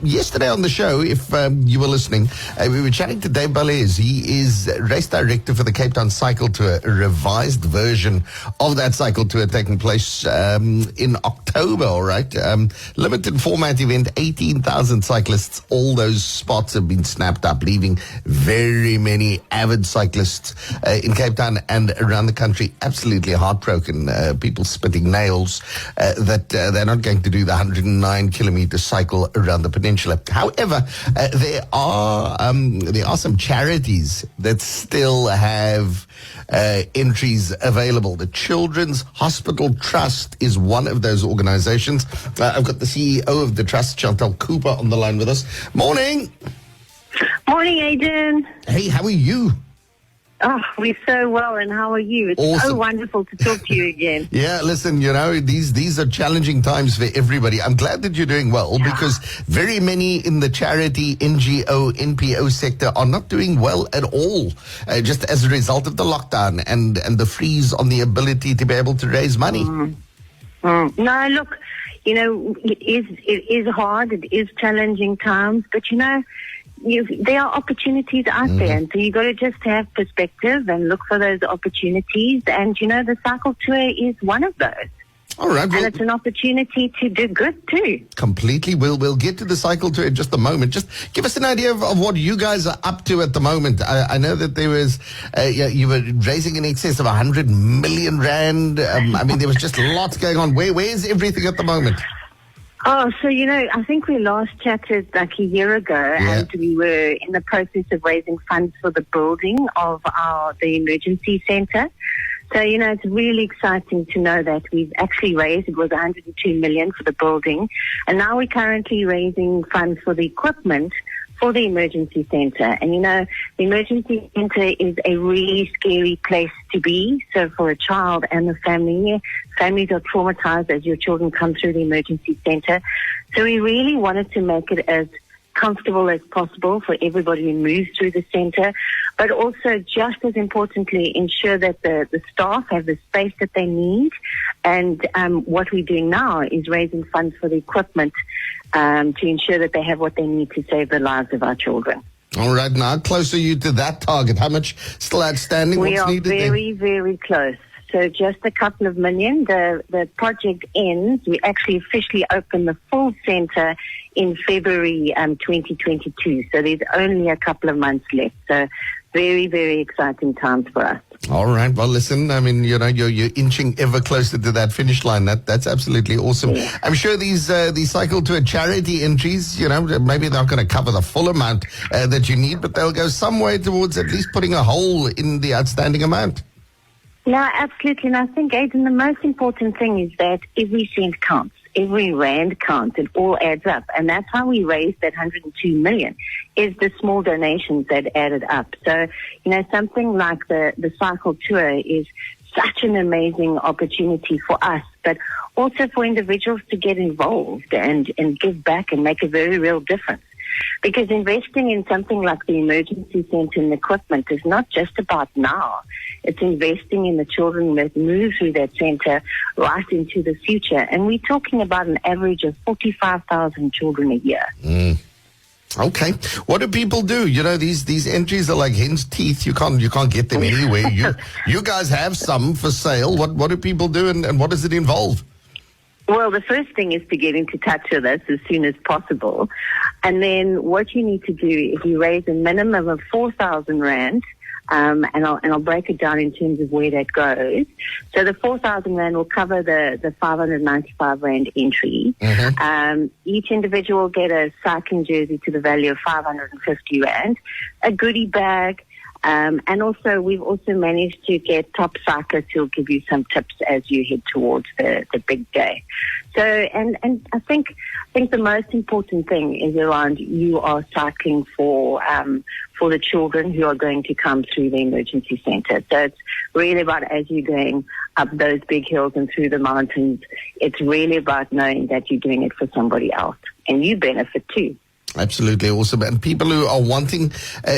yesterday on the show, if you were listening, we were chatting to Dave Balaise. He is race director for the Cape Town Cycle Tour, a revised version of that cycle tour taking place in October, all right? Limited format event, 18,000 cyclists. All those spots have been snapped up, leaving very many avid cyclists in Cape Town and around the country absolutely heartbroken. People spitting nails that they're not going to do the 109-kilometer cycle around the peninsula. However, there are some charities that still have entries available. The Children's Hospital Trust is one of those organizations. I've got the CEO of the trust, Chantel Cooper, on the line with us. Morning. Morning, Adrian. Hey, how are you? Oh, we're so well, and how are you? It's awesome. So wonderful to talk to you again. Yeah, listen, these are challenging times for everybody. I'm glad that you're doing well because very many in the charity, NGO, NPO sector are not doing well at all, just as a result of the lockdown and the freeze on the ability to be able to raise money. No, look, it is hard. It is challenging times, but there are opportunities out there, and so you got to just have perspective and look for those opportunities. And the cycle tour is one of those. All right, and it's an opportunity to do good too. Completely. We'll get to the cycle tour in just a moment. Just give us an idea of what you guys are up to at the moment. I know that there was you were raising in excess of 100 million rand. There was just lots going on. Where's everything at the moment? Oh, so, I think we last chatted like a year ago, and we were in the process of raising funds for the building of the emergency centre. So, it's really exciting to know that we've actually raised, it was 102 million for the building, and now we're currently raising funds for the equipment for the emergency centre. And, the emergency centre is a really scary place to be. So for a child and the family, families are traumatized as your children come through the emergency centre. So we really wanted to make it as comfortable as possible for everybody who moves through the centre, but also, just as importantly, ensure that the staff have the space that they need. And what we're doing now is raising funds for the equipment to ensure that they have what they need to save the lives of our children. All right, now, how close are you to that target? How much still outstanding? We What's are needed very, very close. So just a couple of million. The project ends. We actually officially open the full centre in February 2022. So there's only a couple of months left. So very, very exciting times for us. All right. Well, listen, you're inching ever closer to that finish line. That's absolutely awesome. Yeah. I'm sure these cycle to a charity entries, maybe they're not going to cover the full amount that you need, but they'll go some way towards at least putting a hole in the outstanding amount. No, absolutely. And I think, Aidan, the most important thing is that every cent counts. Every rand counts. It all adds up. And that's how we raised that 102 million, is the small donations that added up. So, something like the cycle tour is such an amazing opportunity for us, but also for individuals to get involved and give back and make a very real difference. Because investing in something like the emergency centre and equipment is not just about now. It's investing in the children that move through that centre right into the future. And we're talking about an average of 45,000 children a year. Okay. What do people do? These entries are like hen's teeth. You can't get them anywhere. You guys have some for sale. What do people do and what does it involve? Well, the first thing is to get into touch with us as soon as possible. And then what you need to do is you raise a minimum of 4,000 rand, and I'll break it down in terms of where that goes. So the 4,000 rand will cover the 595 rand entry. Each individual will get a cycling jersey to the value of 550 rand, a goodie bag, and also we've also managed to get top cyclists who'll give you some tips as you head towards the big day. So, and I think the most important thing is around you are cycling for the children who are going to come through the emergency centre. So it's really about, as you're going up those big hills and through the mountains, it's really about knowing that you're doing it for somebody else, and you benefit too. Absolutely awesome. And people who are wanting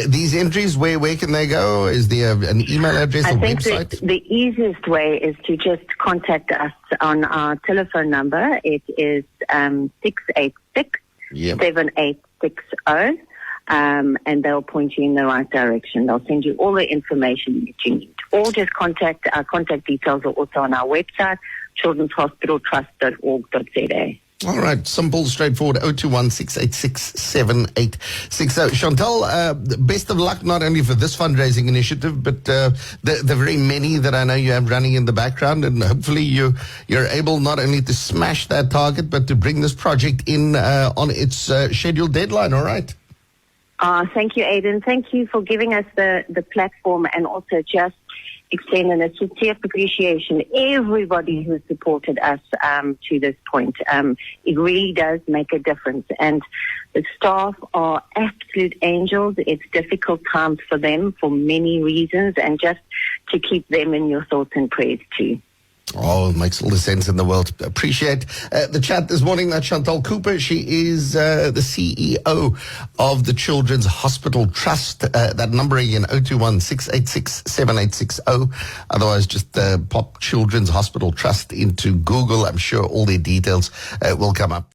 these entries, where can they go? Is there an email address or website? The easiest way is to just contact us on our telephone number. It is 686 Yep. 7860. And they'll point you in the right direction. They'll send you all the information that you need. Or just our contact details are also on our website, children'shospitaltrust.org.za. All right, simple, straightforward, 021 686 7860. Chantel, best of luck not only for this fundraising initiative, but the very many that I know you have running in the background, and hopefully you're able not only to smash that target, but to bring this project in on its scheduled deadline, all right? Thank you, Aidan. Thank you for giving us the platform, and also just extending a sincere appreciation to everybody who supported us to this point. It really does make a difference, and the staff are absolute angels. It's difficult times for them for many reasons, and just to keep them in your thoughts and prayers too. Oh, it makes all the sense in the world. Appreciate the chat this morning. That's Chantel Cooper. She is the CEO of the Children's Hospital Trust. That number again, 021 686 7860. Otherwise, just pop Children's Hospital Trust into Google. I'm sure all their details will come up.